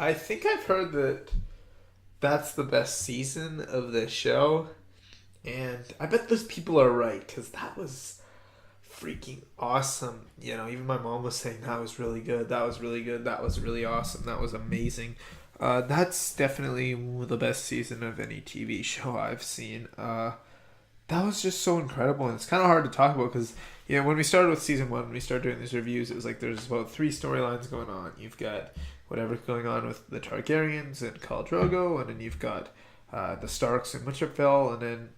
I think I've heard that that's the best season of the show, and I bet those people are right because that was freaking awesome. Even my mom was saying that was really good. That was really good. That was really awesome. That was amazing. That's definitely the best season of any TV show I've seen. That was just so incredible, and it's kind of hard to talk about because when we started with season one, when we started doing these reviews, it was like there's about three storylines going on. You've got whatever's going on with the Targaryens and Khal Drogo, and then you've got the Starks and Winterfell, and then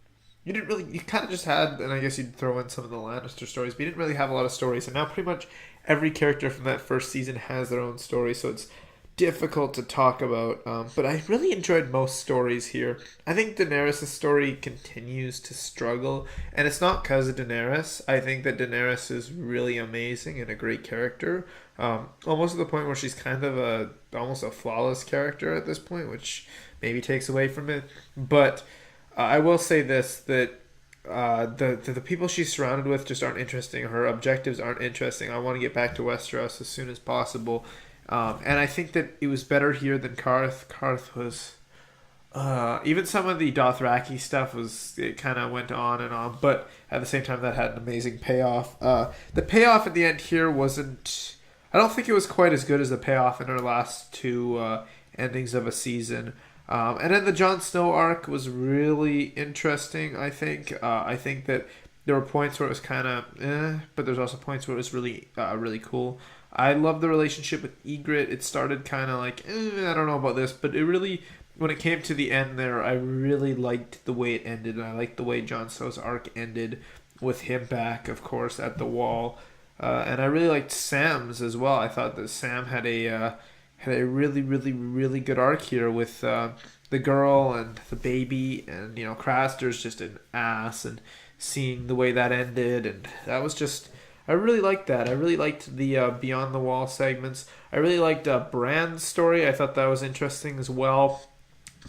you kind of just had, and I guess you'd throw in some of the Lannister stories, but you didn't really have a lot of stories. And now pretty much every character from that first season has their own story, so it's difficult to talk about. But I really enjoyed most stories here. I think Daenerys' story continues to struggle, and it's not because of Daenerys. I think that Daenerys is really amazing and a great character, almost to the point where she's kind of almost a flawless character at this point, which maybe takes away from it. But I will say this that. The people she's surrounded with just aren't interesting. Her objectives aren't interesting. I want to get back to Westeros as soon as possible. And I think that it was better here than Karth. Karth was even some of the Dothraki stuff was it kind of went on and on, but at the same time that had an amazing payoff. The payoff at the end here wasn't. I don't think it was quite as good as the payoff in her last two endings of a season. And then the Jon Snow arc was really interesting. I think that there were points where it was kind of but there's also points where it was really cool. I love the relationship with Ygritte. It started kind of like, I don't know about this, but it really, when it came to the end there, I really liked the way it ended, and I liked the way Jon Snow's arc ended with him back, of course, at the Wall. And I really liked Sam's as well. I thought that Sam had a really, really, really good arc here with the girl and the baby, and Craster's just an ass, and seeing the way that ended, and that was just. I really liked that. I really liked the Beyond the Wall segments. I really liked Bran's story. I thought that was interesting as well.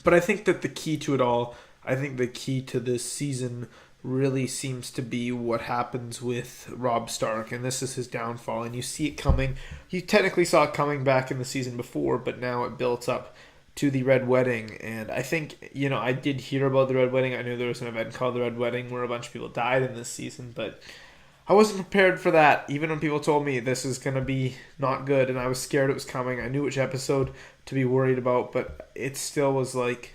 But I think that the key to it all, I think the key to this season really seems to be what happens with Robb Stark, and this is his downfall. And you see it coming. You technically saw it coming back in the season before, but now it builds up to the Red Wedding. And I think, I did hear about the Red Wedding. I knew there was an event called the Red Wedding where a bunch of people died in this season, but I wasn't prepared for that, even when people told me this is going to be not good, and I was scared it was coming. I knew which episode to be worried about, but it still was like.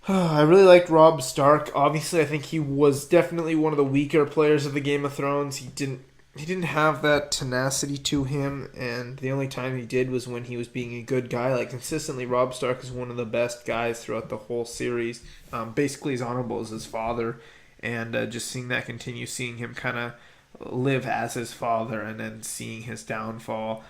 I really liked Robb Stark. Obviously, I think he was definitely one of the weaker players of the Game of Thrones. He didn't have that tenacity to him, and the only time he did was when he was being a good guy. Like, consistently, Robb Stark is one of the best guys throughout the whole series. Basically as honorable as his father. And just seeing that continue, seeing him kind of live as his father, and then seeing his downfall.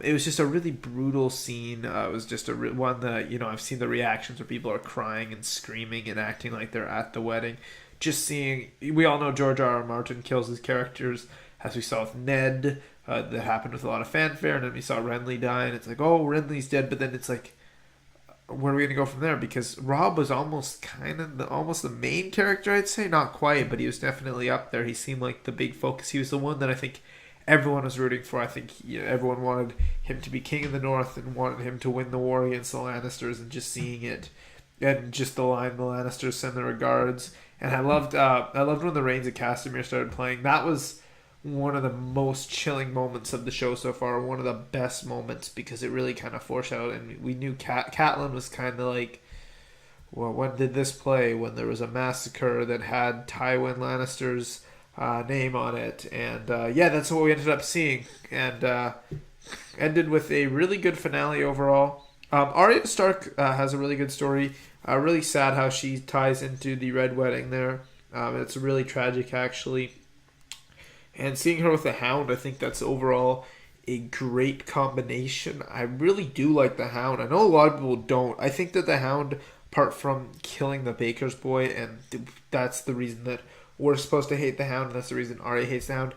It was just a really brutal scene. It was just one that I've seen the reactions where people are crying and screaming and acting like they're at the wedding. Just seeing, we all know George R. R. Martin kills his characters, as we saw with Ned. That happened with a lot of fanfare, and then we saw Renly die, and it's like, oh, Renly's dead, but then it's like, where are we going to go from there? Because Robb was almost kind of almost the main character, I'd say. Not quite, but he was definitely up there. He seemed like the big focus. He was the one that I think everyone was rooting for. I think everyone wanted him to be king of the North and wanted him to win the war against the Lannisters, and just seeing it. And just the line, the Lannisters send their regards. And I loved when the Rains of Castamere started playing. That was one of the most chilling moments of the show so far, one of the best moments, because it really kind of foreshadowed, and we knew Catelyn was kind of like, well, when did this play? When there was a massacre that had Tywin Lannister's name on it, and that's what we ended up seeing, and ended with a really good finale overall. Arya Stark has a really good story. Really sad how she ties into the Red Wedding there. It's really tragic, actually. And seeing her with the Hound, I think that's overall a great combination. I really do like the Hound. I know a lot of people don't. I think that the Hound, apart from killing the baker's boy, and that's the reason that we're supposed to hate the Hound, and that's the reason Arya hates the Hound,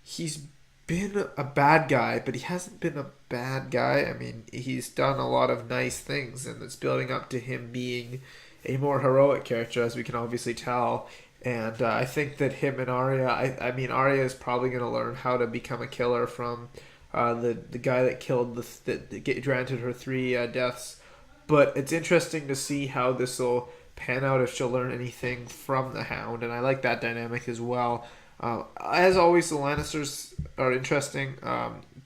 he's been a bad guy, but he hasn't been a bad guy. I mean, he's done a lot of nice things, and it's building up to him being a more heroic character, as we can obviously tell. And I think that him and Arya, I mean, Arya is probably going to learn how to become a killer from the guy that killed that granted her three deaths. But it's interesting to see how this will pan out, if she'll learn anything from the Hound, and I like that dynamic as well. As always, the Lannisters are interesting.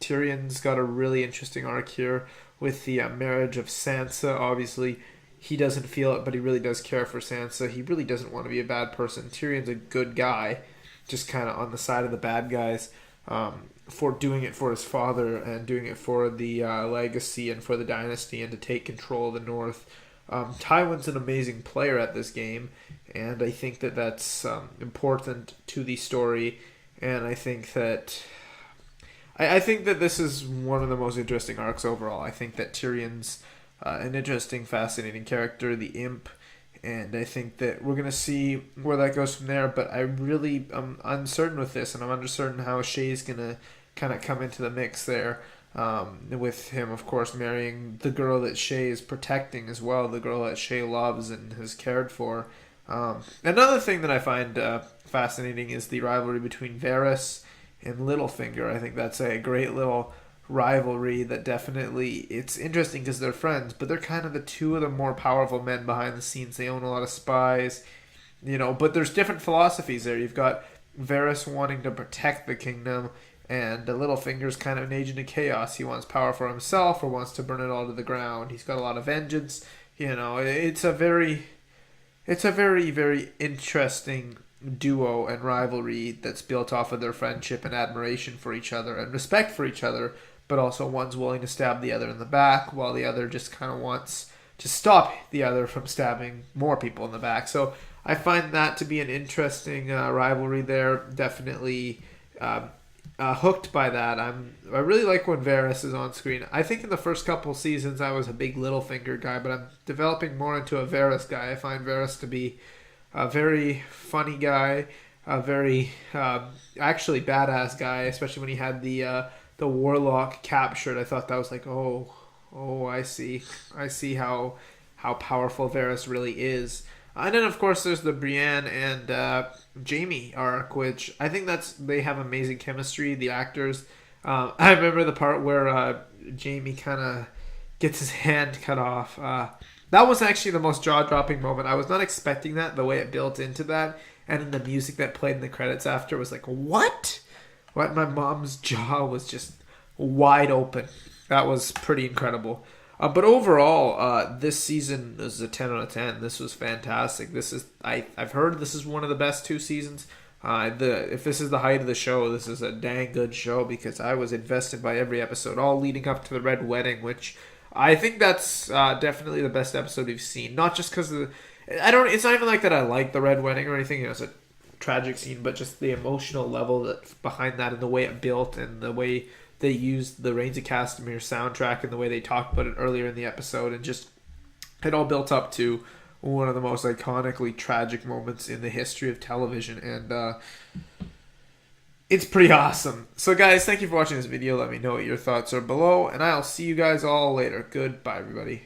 Tyrion's got a really interesting arc here with the marriage of Sansa. Obviously, he doesn't feel it, but he really does care for Sansa. He really doesn't want to be a bad person. Tyrion's a good guy, just kind of on the side of the bad guys, for doing it for his father and doing it for the legacy and for the dynasty and to take control of the North. Tywin's an amazing player at this game, and I think that that's important to the story. And I think that this is one of the most interesting arcs overall. I think that Tyrion's an interesting, fascinating character, the Imp, and I think that we're gonna see where that goes from there. But I really am uncertain with this, and I'm uncertain how Shay's gonna kind of come into the mix there. With him, of course, marrying the girl that Shay is protecting as well, the girl that Shay loves and has cared for. Another thing that I find fascinating is the rivalry between Varys and Littlefinger. I think that's a great little rivalry that definitely, it's interesting because they're friends, but they're kind of the two of the more powerful men behind the scenes. They own a lot of spies, but there's different philosophies there. You've got Varys wanting to protect the kingdom, and Littlefinger's kind of an agent of chaos. He wants power for himself or wants to burn it all to the ground. He's got a lot of vengeance. It's a very, very interesting duo and rivalry that's built off of their friendship and admiration for each other and respect for each other, but also one's willing to stab the other in the back while the other just kind of wants to stop the other from stabbing more people in the back. So I find that to be an interesting rivalry there. Definitely hooked by that. I really like when Varys is on screen. I think in the first couple seasons I was a big Littlefinger guy, but I'm developing more into a Varys guy. I find Varys to be a very funny guy, a very actually badass guy, especially when he had the warlock captured. I thought that was like, oh, I see how powerful Varys really is. And then of course there's the Brienne and Jaime arc, which I think they have amazing chemistry, the actors. I remember the part where Jaime kind of gets his hand cut off. That was actually the most jaw-dropping moment. I was not expecting that, the way it built into that. And then the music that played in the credits after was like, what? What? My mom's jaw was just wide open. That was pretty incredible. But overall, this season is a 10 out of 10. This was fantastic. I've heard this is one of the best two seasons. If this is the height of the show, this is a dang good show because I was invested by every episode, all leading up to the Red Wedding, which I think that's definitely the best episode we've seen. Not just because it's not even like that I like the Red Wedding or anything. It's a tragic scene, but just the emotional level that's behind that and the way it built and the way they used the Rains of Castamere soundtrack and the way they talked about it earlier in the episode, and just it all built up to one of the most iconically tragic moments in the history of television, and it's pretty awesome. So guys, thank you for watching this video. Let me know what your thoughts are below, and I'll see you guys all later. Goodbye, everybody.